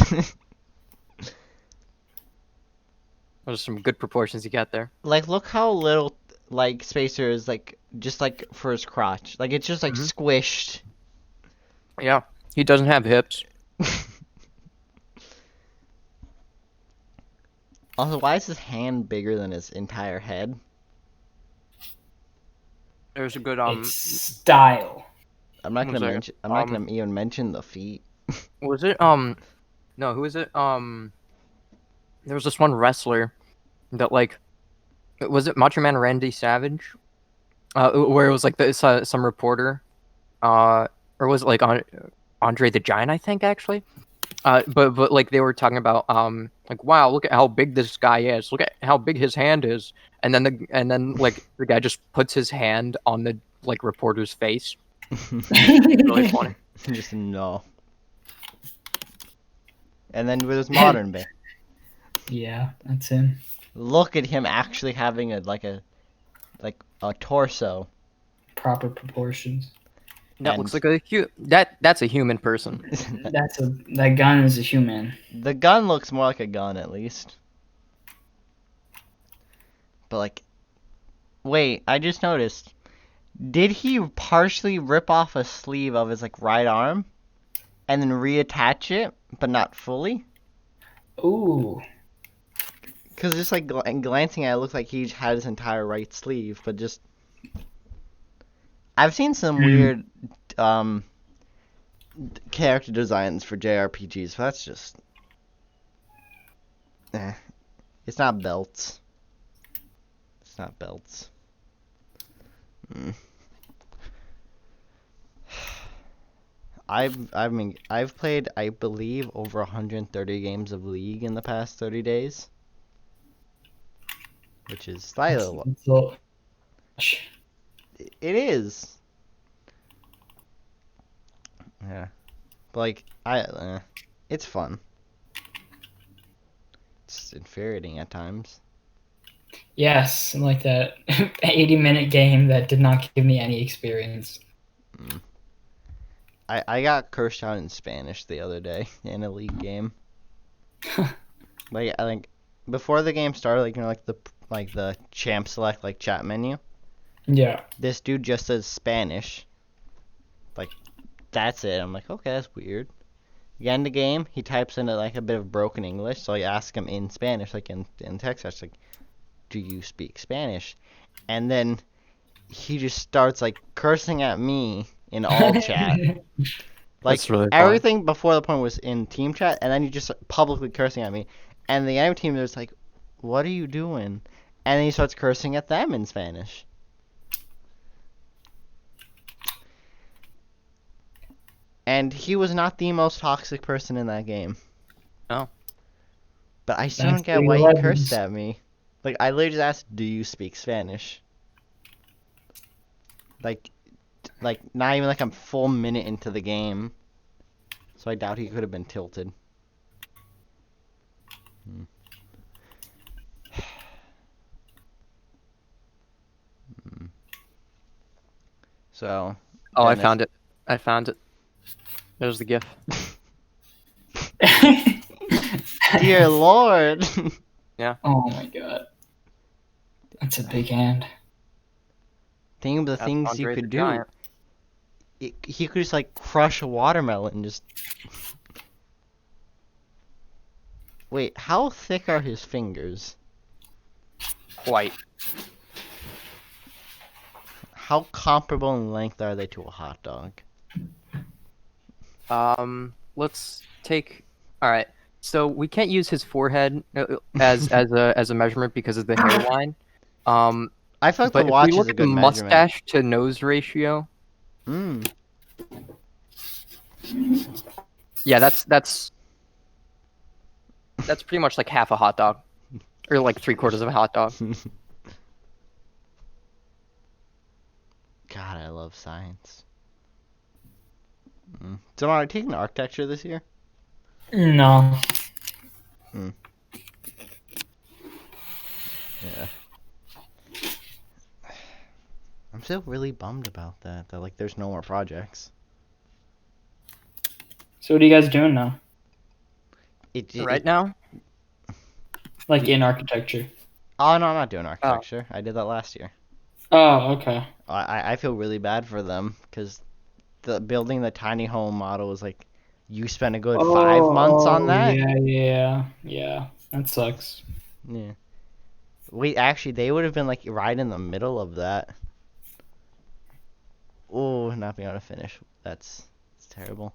[SPEAKER 2] There's some good proportions you got there.
[SPEAKER 1] Like, look how little, like, Spacer is, like, just, like, for his crotch. Like, it's just, like, squished.
[SPEAKER 2] Yeah, he doesn't have hips.
[SPEAKER 1] Also, why is his hand bigger than his entire head?
[SPEAKER 2] There's a good
[SPEAKER 3] It's style.
[SPEAKER 1] I'm not gonna
[SPEAKER 2] One
[SPEAKER 1] mention.
[SPEAKER 2] second.
[SPEAKER 1] I'm not gonna even mention the feet.
[SPEAKER 2] Was it no, who is it? There was this one wrestler that like, was it Macho Man Randy Savage? Where it was like some reporter, or was it like Andre the Giant? I think actually. But like they were talking about like, wow, look at how big this guy is. Look at how big his hand is. And then like the guy just puts his hand on the like reporter's face. Really funny.
[SPEAKER 1] Just no. And then with his modern day.
[SPEAKER 3] Yeah, that's him.
[SPEAKER 1] Look at him actually having a torso.
[SPEAKER 3] Proper proportions.
[SPEAKER 2] That
[SPEAKER 1] And-
[SPEAKER 2] looks like that's a human person.
[SPEAKER 3] That gun is a human.
[SPEAKER 1] The gun looks more like a gun at least. But like, wait, I just noticed. Did he partially rip off a sleeve of his like right arm, and then reattach it, but not fully?
[SPEAKER 3] Ooh.
[SPEAKER 1] Cause just like glancing at it, it looked like he had his entire right sleeve, but just. I've seen some weird character designs for JRPGs, but that's just. It's not belts. It's not belts. I've played, I believe, over 130 games of League in the past 30 days, which is slightly. It is. Yeah, but like it's fun. It's infuriating at times.
[SPEAKER 3] Yes, like that 80-minute game that did not give me any experience.
[SPEAKER 1] I got cursed out in Spanish the other day in a League game. Like I think before the game started, like the champ select like chat menu.
[SPEAKER 3] Yeah.
[SPEAKER 1] This dude just says Spanish. Like that's it. I'm like, okay, that's weird. Again, the game, he types in like a bit of broken English, so I ask him in Spanish, like in text. I was like, "Do you speak Spanish?" And then he just starts like cursing at me in all chat. Like
[SPEAKER 2] That's really funny.
[SPEAKER 1] everything before the point was in team chat, and then he just publicly cursing at me. And the other team was like, "What are you doing?" And then he starts cursing at them in Spanish. And he was not the most toxic person in that game.
[SPEAKER 2] Oh.
[SPEAKER 1] But I still
[SPEAKER 3] That's
[SPEAKER 1] don't get
[SPEAKER 3] League
[SPEAKER 1] why
[SPEAKER 3] of
[SPEAKER 1] he
[SPEAKER 3] Legends.
[SPEAKER 1] cursed at me. Like, I literally just asked, "Do you speak Spanish?" Like, not even like I'm full minute into the game. So I doubt he could have been tilted. So.
[SPEAKER 2] Oh, I
[SPEAKER 1] Dennis-
[SPEAKER 2] found it. I found it. There's the GIF.
[SPEAKER 1] Dear Lord.
[SPEAKER 3] Oh my god. That's a big hand.
[SPEAKER 1] Think of the
[SPEAKER 2] That's
[SPEAKER 1] things
[SPEAKER 2] Andre
[SPEAKER 1] you
[SPEAKER 2] the
[SPEAKER 1] could do.
[SPEAKER 2] Giant.
[SPEAKER 1] He could just like crush a watermelon. Just. Wait, how thick are his fingers?
[SPEAKER 2] Quite.
[SPEAKER 1] How comparable in length are they to a hot dog?
[SPEAKER 2] Let's take. All right. So we can't use his forehead as a measurement because of the hairline.
[SPEAKER 1] I feel like
[SPEAKER 2] But
[SPEAKER 1] the
[SPEAKER 2] if
[SPEAKER 1] watch
[SPEAKER 2] we
[SPEAKER 1] is
[SPEAKER 2] look
[SPEAKER 1] a
[SPEAKER 2] at the
[SPEAKER 1] good measurement.
[SPEAKER 2] mustache to nose ratio, yeah, that's pretty much like half a hot dog, or like 3/4 of a hot dog.
[SPEAKER 1] God, I love science. So, are you taking architecture this year?
[SPEAKER 3] No.
[SPEAKER 1] Yeah. I'm still really bummed about that. That like, there's no more projects.
[SPEAKER 3] So what are you guys doing now?
[SPEAKER 2] Right now,
[SPEAKER 3] Like in architecture?
[SPEAKER 1] Oh no, I'm not doing architecture. I did that last year.
[SPEAKER 3] Oh, okay.
[SPEAKER 1] I feel really bad for them because the building the tiny home model was like, you spent a good 5 months on that.
[SPEAKER 3] Yeah. That sucks.
[SPEAKER 1] Yeah. Wait, actually, they would have been like right in the middle of that. Oh, not being able to finish. That's terrible.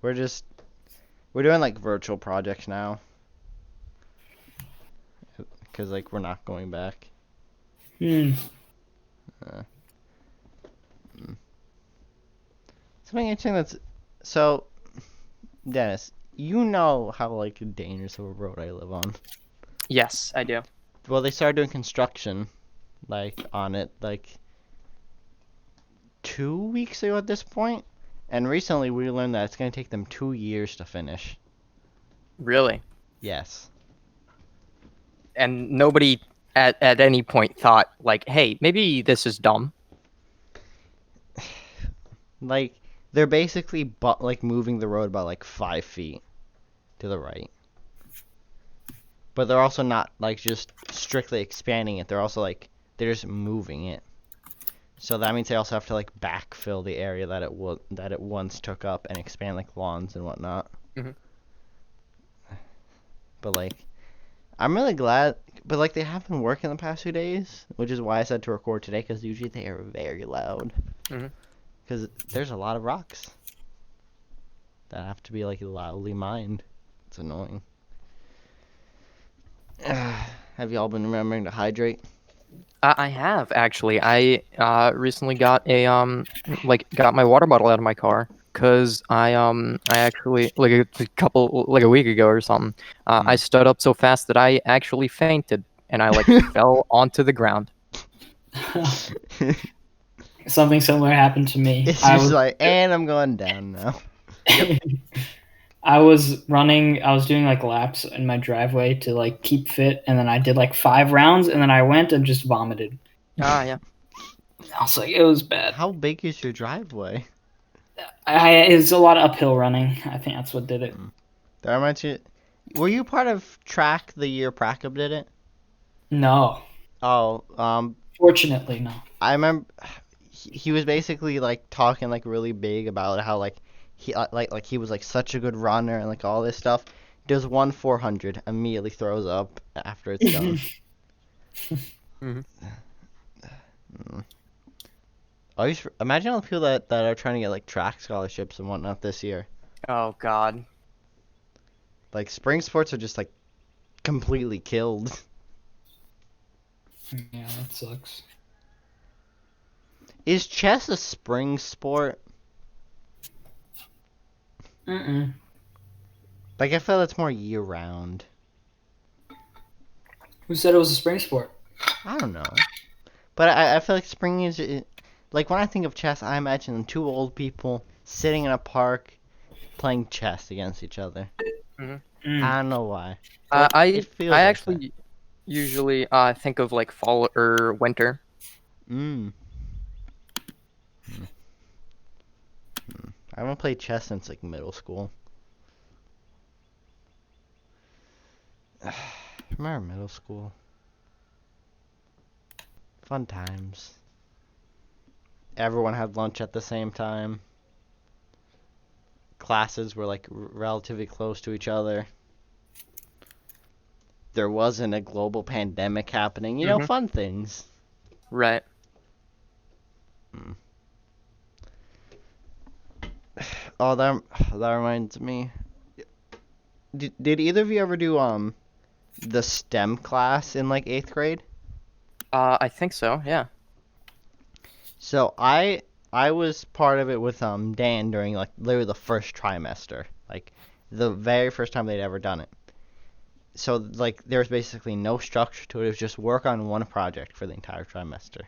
[SPEAKER 1] We're doing like virtual projects now. Cause like we're not going back. Something interesting so, Dennis, you know how like dangerous of a road I live on.
[SPEAKER 2] yes, I do.
[SPEAKER 1] Well, they started doing construction, like on it, like 2 weeks ago at this point, and recently we learned that it's going to take them 2 years to finish.
[SPEAKER 2] Really?
[SPEAKER 1] Yes.
[SPEAKER 2] And nobody at any point thought, like, hey, maybe this is dumb.
[SPEAKER 1] Like, they're basically like moving the road about like 5 feet to the right. But they're also not like just strictly expanding it. They're also like they're just moving it. So that means they also have to like backfill the area that it once took up and expand like lawns and whatnot.
[SPEAKER 2] Mhm.
[SPEAKER 1] But like, I'm really glad. But like, they have been working the past 2 days, which is why I said to record today, because usually they are very loud.
[SPEAKER 2] Mhm.
[SPEAKER 1] Because there's a lot of rocks that have to be like loudly mined. It's annoying. Have y'all been remembering to hydrate?
[SPEAKER 2] I have actually. I recently got got my water bottle out of my car because I actually like a week ago or something. I stood up so fast that I actually fainted and I like fell onto the ground.
[SPEAKER 3] Something similar happened to me.
[SPEAKER 1] It's just like, and I'm going down now.
[SPEAKER 3] I was running. I was doing like laps in my driveway to like keep fit, and then I did like 5 rounds, and then I went and just vomited.
[SPEAKER 2] Yeah.
[SPEAKER 3] I was like, it was bad.
[SPEAKER 1] How big is your driveway?
[SPEAKER 3] It's a lot of uphill running. I think that's what did it.
[SPEAKER 1] That reminds you. Were you part of track the year Prackup did it?
[SPEAKER 3] No.
[SPEAKER 1] Oh,
[SPEAKER 3] Fortunately, no.
[SPEAKER 1] I remember he was basically like talking like really big about how like he like he was like such a good runner and like all this stuff. Does 1 400, immediately throws up after it's done.
[SPEAKER 2] Mhm.
[SPEAKER 1] Imagine all the people that are trying to get like track scholarships and whatnot this year.
[SPEAKER 2] Oh God.
[SPEAKER 1] Like spring sports are just like completely killed.
[SPEAKER 3] Yeah, that sucks.
[SPEAKER 1] Is chess a spring sport?
[SPEAKER 3] Mm-mm.
[SPEAKER 1] Like I feel it's more year round.
[SPEAKER 3] Who said it was a spring sport?
[SPEAKER 1] I don't know. But I feel like spring is like when I think of chess, I imagine 2 old people sitting in a park playing chess against each other.
[SPEAKER 2] Mhm.
[SPEAKER 1] I don't know why.
[SPEAKER 2] I
[SPEAKER 1] feels
[SPEAKER 2] I
[SPEAKER 1] like
[SPEAKER 2] actually usually think of like fall or winter.
[SPEAKER 1] Mm. I haven't played chess since like middle school. Remember middle school? Fun times. Everyone had lunch at the same time. Classes were like relatively close to each other. There wasn't a global pandemic happening. You know,
[SPEAKER 2] Mhm.
[SPEAKER 1] fun things.
[SPEAKER 2] Right.
[SPEAKER 1] Oh, that reminds me. Did either of you ever do the STEM class in like 8th grade?
[SPEAKER 2] I think so. Yeah.
[SPEAKER 1] So I was part of it with Dan during like literally the first trimester, like the very first time they'd ever done it. So like there was basically no structure to it. It was just work on one project for the entire trimester.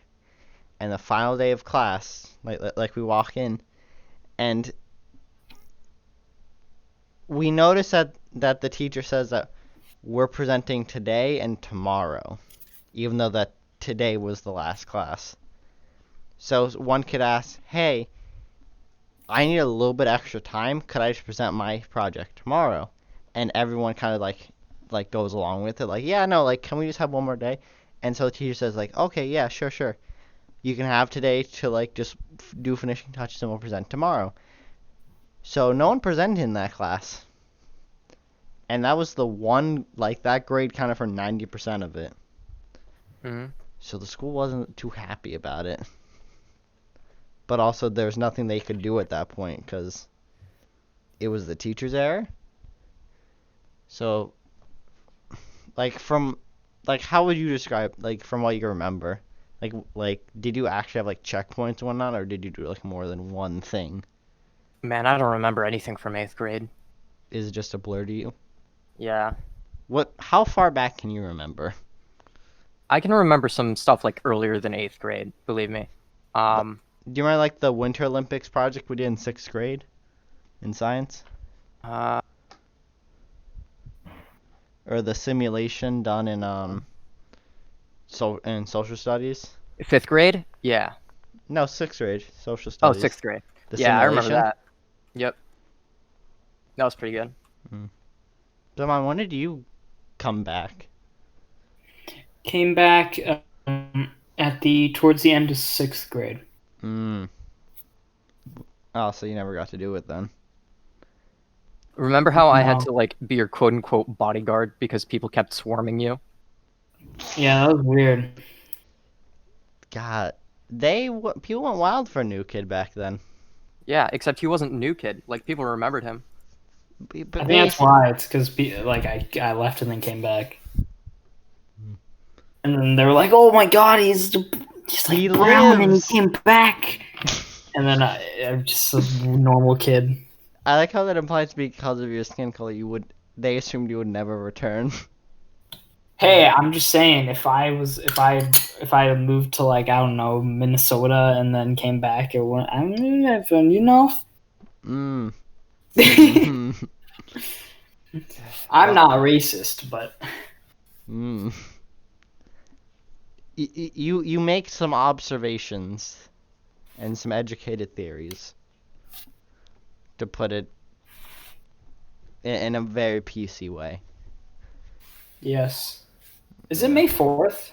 [SPEAKER 1] And the final day of class, like we walk in, and we notice that the teacher says that we're presenting today and tomorrow, even though that today was the last class. So one kid asks, "Hey, I need a little bit extra time. Could I just present my project tomorrow?" And everyone kind of like goes along with it. Like, yeah, no, like, can we just have one more day? And so the teacher says like, okay, yeah, sure. You can have today to like just do finishing touches and we'll present tomorrow. So no one presented in that class. And that was the one, like, that grade counted for 90% of it.
[SPEAKER 2] Mhm.
[SPEAKER 1] So the school wasn't too happy about it. But also, there's nothing they could do at that point because it was the teacher's error. So, like, how would you describe, like, from what you remember? Like, did you actually have, like, checkpoints and whatnot, or did you do, like, more than one thing?
[SPEAKER 2] Man, I don't remember anything from 8th grade.
[SPEAKER 1] Is it just a blur to you?
[SPEAKER 2] Yeah.
[SPEAKER 1] How far back can you remember?
[SPEAKER 2] I can remember some stuff like earlier than 8th grade. Believe me.
[SPEAKER 1] Do you remember like the Winter Olympics project we did in 6th grade in science?
[SPEAKER 2] Uh,
[SPEAKER 1] Or the simulation done in social studies?
[SPEAKER 2] 5th grade? Yeah.
[SPEAKER 1] No, 6th grade social
[SPEAKER 2] Oh,
[SPEAKER 1] studies.
[SPEAKER 2] 6th grade.
[SPEAKER 1] The
[SPEAKER 2] Yeah, I remember
[SPEAKER 1] simulation.
[SPEAKER 2] that. Yep. That was pretty good.
[SPEAKER 1] Zaman, when did you come back?
[SPEAKER 3] Came back towards the end of 6th grade.
[SPEAKER 1] Hmm. Oh, so you never got to do it then.
[SPEAKER 2] Remember how I had
[SPEAKER 3] No.
[SPEAKER 2] to like be your quote unquote bodyguard because people kept swarming you?
[SPEAKER 3] Yeah, that was weird.
[SPEAKER 1] God, people went wild for a new kid back then.
[SPEAKER 2] Yeah, except he wasn't new kid. Like people remembered him.
[SPEAKER 1] But
[SPEAKER 3] I think
[SPEAKER 1] they,
[SPEAKER 3] that's why. It's because like I left and then came back, and then they were like, "Oh my God, he's like
[SPEAKER 1] He
[SPEAKER 3] brown and he
[SPEAKER 1] lives.
[SPEAKER 3] came back." And then I'm just a normal kid.
[SPEAKER 1] I like how that implies because of your skin color, they assumed you would never return.
[SPEAKER 3] Hey, I'm just saying, if I had moved to like I don't know Minnesota and then came back, it wouldn't. I mean, you know.
[SPEAKER 1] Mm. Mm.
[SPEAKER 3] I'm
[SPEAKER 1] Well,
[SPEAKER 3] not racist, but
[SPEAKER 1] mm. You make some observations and some educated theories, to put it in a very PC way.
[SPEAKER 3] yes. Is it May 4th?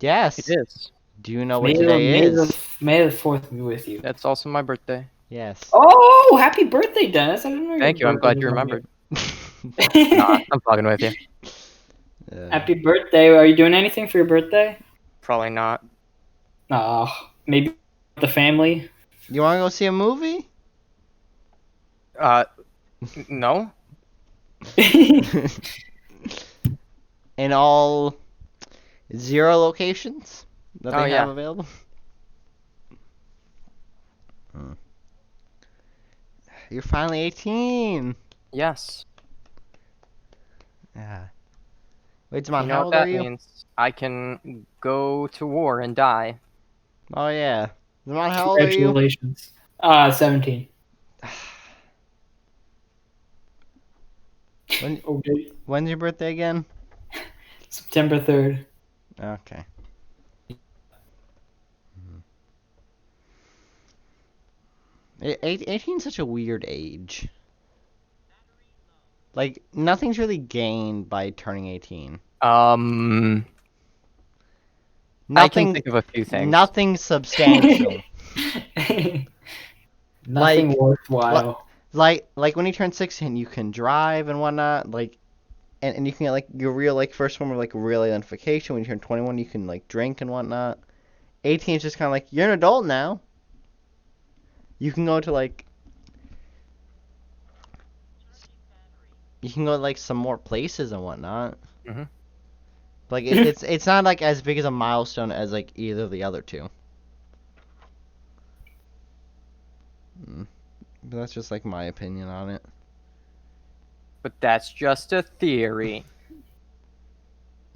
[SPEAKER 1] Yes.
[SPEAKER 2] It is.
[SPEAKER 1] Do you know what today is?
[SPEAKER 3] May the 4th be with you.
[SPEAKER 2] That's also my birthday.
[SPEAKER 1] Yes.
[SPEAKER 3] Oh, happy birthday, Dennis! I didn't know
[SPEAKER 2] Thank you.
[SPEAKER 3] your
[SPEAKER 2] I'm
[SPEAKER 3] birthday
[SPEAKER 2] glad you
[SPEAKER 3] was on
[SPEAKER 2] remembered.
[SPEAKER 3] here.
[SPEAKER 2] Nah, I'm fucking with you.
[SPEAKER 3] Happy birthday! Are you doing anything for your birthday?
[SPEAKER 2] Probably not.
[SPEAKER 3] Maybe with the family.
[SPEAKER 1] You want to go see a movie?
[SPEAKER 2] No.
[SPEAKER 1] In all 0 locations that
[SPEAKER 2] Oh,
[SPEAKER 1] they have
[SPEAKER 2] yeah.
[SPEAKER 1] available? You're finally 18.
[SPEAKER 2] Yes.
[SPEAKER 1] Yeah. Wait,
[SPEAKER 2] You
[SPEAKER 1] Zaman,
[SPEAKER 2] know
[SPEAKER 1] how
[SPEAKER 2] what
[SPEAKER 1] old are
[SPEAKER 2] that
[SPEAKER 1] you?
[SPEAKER 2] means? I can go to war and die.
[SPEAKER 1] Oh, yeah. Zaman, how old are you?
[SPEAKER 3] Congratulations. 17. Okay.
[SPEAKER 1] When's your birthday again?
[SPEAKER 3] September 3rd.
[SPEAKER 1] Okay. 18's such a weird age. Like, nothing's really gained by turning 18.
[SPEAKER 2] I can think of a few things.
[SPEAKER 1] Nothing substantial.
[SPEAKER 3] Nothing
[SPEAKER 1] Like,
[SPEAKER 3] worthwhile.
[SPEAKER 1] like when you turn 16, you can drive and whatnot. Like, and you can get like your real like first form of like real identification. When you turn 21, you can like drink and whatnot. 18 is just kind of like you're an adult now. You can go to like some more places and whatnot.
[SPEAKER 2] Mhm.
[SPEAKER 1] Like it's not like as big as a milestone as like either of the other two. But that's just like my opinion on it.
[SPEAKER 2] But that's just a theory.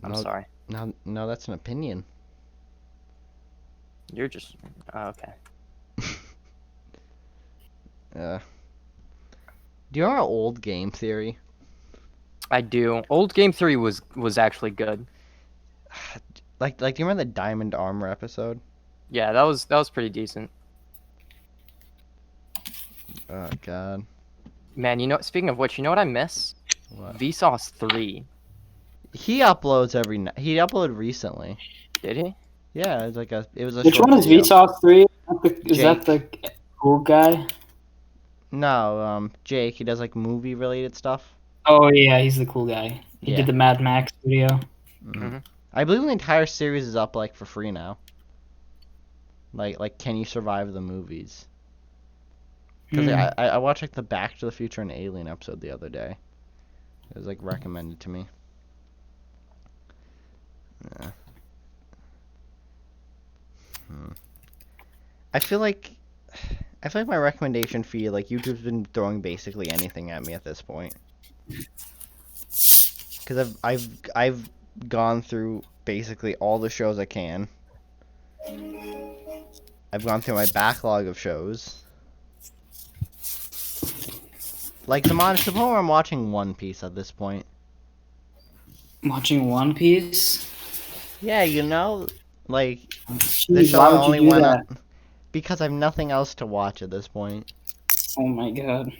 [SPEAKER 2] I'm
[SPEAKER 1] No,
[SPEAKER 2] sorry.
[SPEAKER 1] no, that's an opinion.
[SPEAKER 2] You're just okay.
[SPEAKER 1] Do you remember old game theory?
[SPEAKER 2] I do. Old Game Theory was actually good.
[SPEAKER 1] Like do you remember the Diamond Armor episode?
[SPEAKER 2] Yeah, that was pretty decent.
[SPEAKER 1] Oh God.
[SPEAKER 2] Man, speaking of which, you know what I miss?
[SPEAKER 1] What?
[SPEAKER 2] Vsauce 3.
[SPEAKER 1] He uploads every night. He uploaded recently.
[SPEAKER 2] Did he?
[SPEAKER 1] Yeah, it was a
[SPEAKER 3] Which
[SPEAKER 1] short
[SPEAKER 3] one is
[SPEAKER 1] video.
[SPEAKER 3] Vsauce 3? Is that the
[SPEAKER 1] Jake.
[SPEAKER 3] cool guy?
[SPEAKER 1] No, Jake. He does like movie related stuff.
[SPEAKER 3] Oh yeah, he's the cool guy. He
[SPEAKER 1] Yeah.
[SPEAKER 3] did the Mad Max video.
[SPEAKER 2] Mhm.
[SPEAKER 1] I believe the entire series is up like for free now. Like can you survive the movies? Because I watched like the Back to the Future and Alien episode the other day. It was like recommended to me. Yeah. I feel like my recommendation feed, like YouTube's been throwing basically anything at me at this point. Because I've gone through basically all the shows I can. I've gone through my backlog of shows. Like Zaman, to the point where I'm watching One Piece at this point.
[SPEAKER 3] Watching One Piece.
[SPEAKER 1] Yeah, you know, like the
[SPEAKER 3] Jeez,
[SPEAKER 1] show
[SPEAKER 3] why would you
[SPEAKER 1] only
[SPEAKER 3] do
[SPEAKER 1] went
[SPEAKER 3] that?
[SPEAKER 1] up because I've nothing else to watch at this point.
[SPEAKER 3] Oh my god.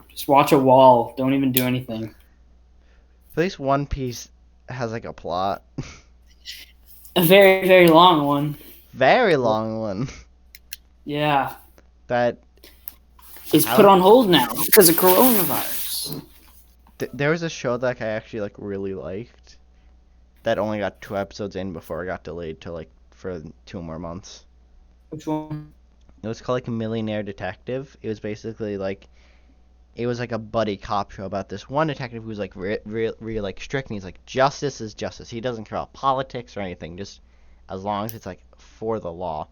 [SPEAKER 3] Just watch a wall. Don't even do anything.
[SPEAKER 1] At least One Piece has like a plot.
[SPEAKER 3] A very, very long one.
[SPEAKER 1] Very long one.
[SPEAKER 3] Yeah.
[SPEAKER 1] That
[SPEAKER 3] It's
[SPEAKER 1] I
[SPEAKER 3] put
[SPEAKER 1] don't-
[SPEAKER 3] on hold now because of coronavirus.
[SPEAKER 1] there was a show that I actually like really liked that only got 2 episodes in before it got delayed to like for 2 more months.
[SPEAKER 3] Which one?
[SPEAKER 1] It was called like Millionaire Detective. It was basically like it was like a buddy cop show about this one detective who's like real like strict, and he's like, justice is justice. He doesn't care about politics or anything, just as long as it's like for the law.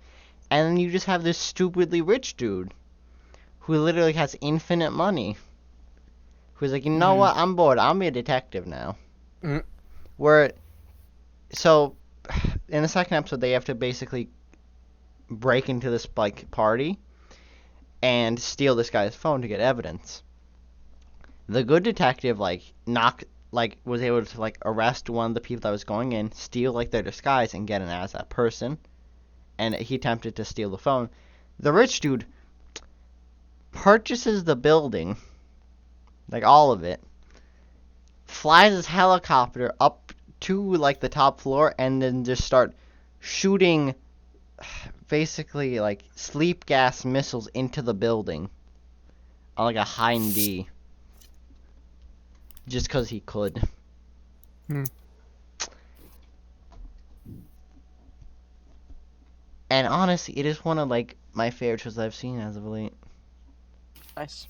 [SPEAKER 1] And then you just have this stupidly rich dude who literally has infinite money, who's like, you know what, I'm bored, I'll be a detective now.
[SPEAKER 2] Mm.
[SPEAKER 1] Where so in the second episode they have to basically break into this like party and steal this guy's phone to get evidence. The good detective was able to like arrest one of the people that was going in, steal like their disguise, and get in as that person. And he attempted to steal the phone. The rich dude purchases the building, like all of it, flies his helicopter up to like the top floor, and then just start shooting basically like sleep gas missiles into the building on like a high D. Just because he could.
[SPEAKER 2] Hmm.
[SPEAKER 1] And honestly, it is one of like my favorite shows I've seen as of late.
[SPEAKER 2] Nice.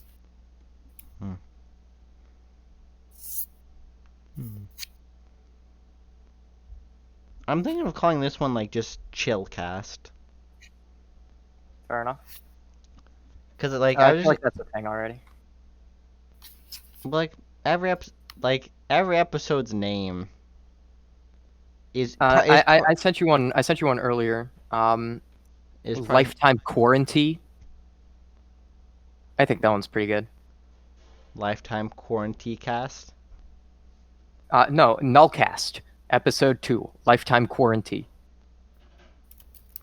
[SPEAKER 1] I'm thinking of calling this one like just ChillCast,
[SPEAKER 2] Fair enough.
[SPEAKER 1] because like
[SPEAKER 2] I
[SPEAKER 1] I
[SPEAKER 2] feel
[SPEAKER 1] was
[SPEAKER 2] like that's a thing already.
[SPEAKER 1] like every episode's name is
[SPEAKER 2] I sent you one. I sent you one earlier.
[SPEAKER 1] is
[SPEAKER 2] Lifetime Quarantine. I think that one's pretty good.
[SPEAKER 1] Lifetime Quarantine Cast.
[SPEAKER 2] No, NullCast. Episode 2. Lifetime Quarantine.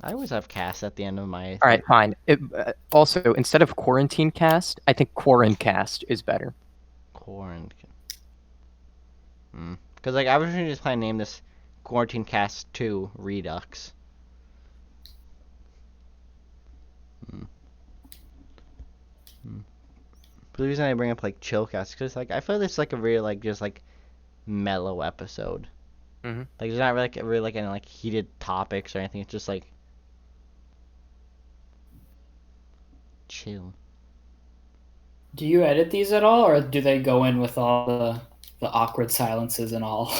[SPEAKER 1] I always have cast at the end of my.
[SPEAKER 2] All right, fine. Also, instead of Quarantine Cast, I think Quarantcast is better.
[SPEAKER 1] Quarantine. Because like I was going to just plan name this Quarantine Cast 2 Redux. But the reason I bring up like ChillCast because like I feel it's like a really like just like mellow episode.
[SPEAKER 2] Mm-hmm.
[SPEAKER 1] Like there's not really like any like heated topics or anything. It's just like chill.
[SPEAKER 3] Do you edit these at all, or do they go in with all the awkward silences and all?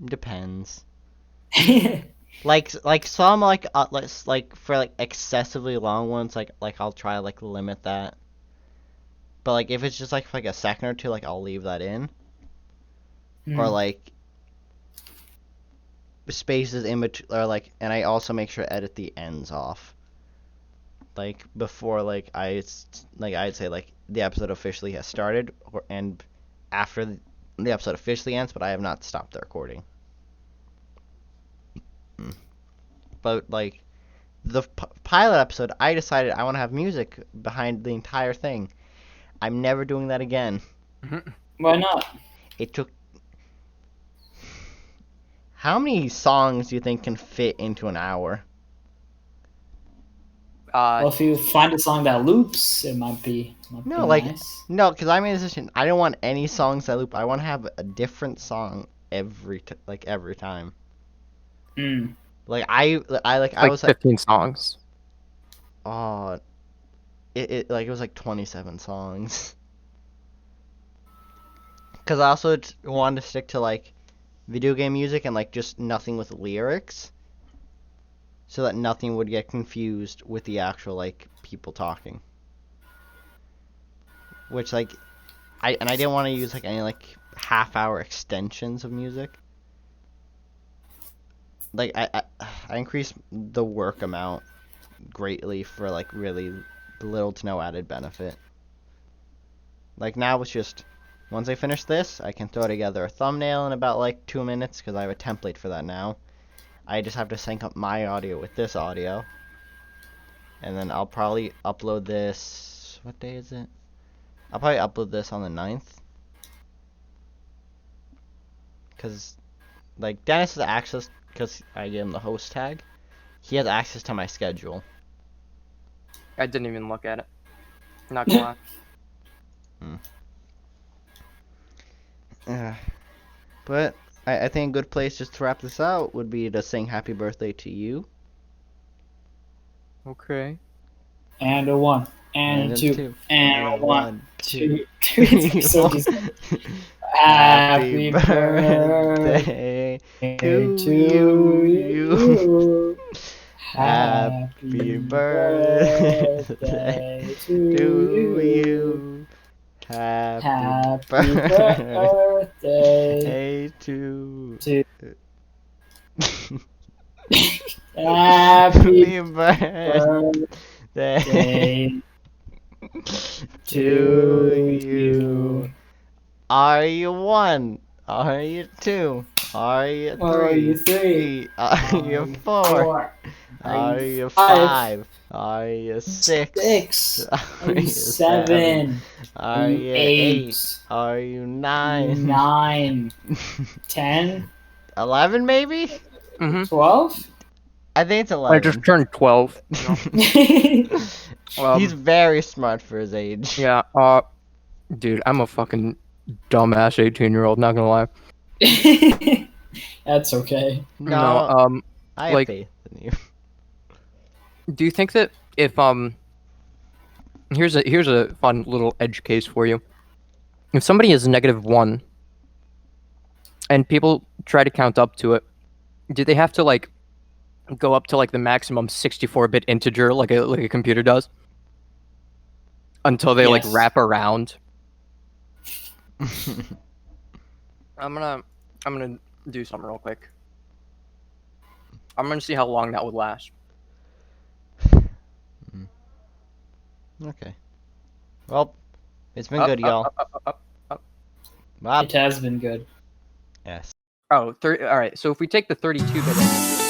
[SPEAKER 1] Depends. Like some like for like excessively long ones like I'll try to like limit that. But like if it's just like for, like a second or two, like I'll leave that in. Or like spaces in between, or like, and I also make sure to edit the ends off. Like before, like I'd say like the episode officially has started, and after the episode officially ends, but I have not stopped the recording. But like the pilot episode, I decided I want to have music behind the entire thing. I'm never doing that again.
[SPEAKER 3] Why not?
[SPEAKER 1] It took. How many songs do you think can fit into an hour?
[SPEAKER 3] Well, if you find a song that loops, it might be
[SPEAKER 1] No, like
[SPEAKER 3] nice.
[SPEAKER 1] no, because I'm a musician. I don't want any songs that loop. I want to have a different song every time. Like I was like
[SPEAKER 2] 15 songs.
[SPEAKER 1] oh, it was like 27 songs. Because I also wanted to stick to like video game music and like just nothing with lyrics, so that nothing would get confused with the actual like people talking. Which like I didn't want to use like any like half-hour extensions of music. like I increased the work amount greatly for like really little to no added benefit. Like now it's just once I finish this, I can throw together a thumbnail in about like 2 minutes because I have a template for that now. I just have to sync up my audio with this audio. And then I'll probably upload this. What day is it? I'll probably upload this on the 9th. Because, like, Dennis has access, because I gave him the host tag. He has access to my schedule.
[SPEAKER 2] I didn't even look at it. Not gonna lie.
[SPEAKER 1] But I think a good place just to wrap this out would be to sing happy birthday to you.
[SPEAKER 2] Okay.
[SPEAKER 3] And a 1, and a 2, and a 1,
[SPEAKER 1] one,
[SPEAKER 3] 2,
[SPEAKER 1] two,
[SPEAKER 3] 3, so just
[SPEAKER 1] Happy
[SPEAKER 3] happy
[SPEAKER 1] birthday to you. Happy birthday
[SPEAKER 3] to
[SPEAKER 1] to
[SPEAKER 3] you.
[SPEAKER 1] you. Happy
[SPEAKER 3] birthday
[SPEAKER 1] to
[SPEAKER 3] to
[SPEAKER 1] Happy
[SPEAKER 3] happy
[SPEAKER 1] birthday
[SPEAKER 3] birthday
[SPEAKER 1] to you. Are you 1? Are you 2? Are you 3?
[SPEAKER 3] Are you 3?
[SPEAKER 1] Are you 4? Are you 5? Are you 6?
[SPEAKER 3] 6?
[SPEAKER 1] Are you
[SPEAKER 3] 7?
[SPEAKER 1] Are you 8? Are you 9?
[SPEAKER 3] 9? 10?
[SPEAKER 1] 11 maybe?
[SPEAKER 3] 12?
[SPEAKER 1] I think it's
[SPEAKER 2] I
[SPEAKER 1] 11.
[SPEAKER 2] just turned 12.
[SPEAKER 1] He's very smart for his age.
[SPEAKER 2] Yeah, dude, I'm a fucking dumbass 18-year-old, not gonna lie.
[SPEAKER 3] That's okay.
[SPEAKER 1] No, I have
[SPEAKER 2] like-
[SPEAKER 1] faith in you.
[SPEAKER 2] Do you think that if, here's a fun little edge case for you. If somebody is -1, and people try to count up to it, do they have to, like, go up to, like, the maximum 64-bit integer like a computer does? Until they, like,
[SPEAKER 3] Yes.
[SPEAKER 2] wrap around? I'm gonna do something real quick. I'm gonna see how long that would last.
[SPEAKER 1] Okay. Well, it's been good, y'all. Bob?
[SPEAKER 3] It has been good.
[SPEAKER 1] Yes.
[SPEAKER 2] Oh, all right. So if we take the 32-bit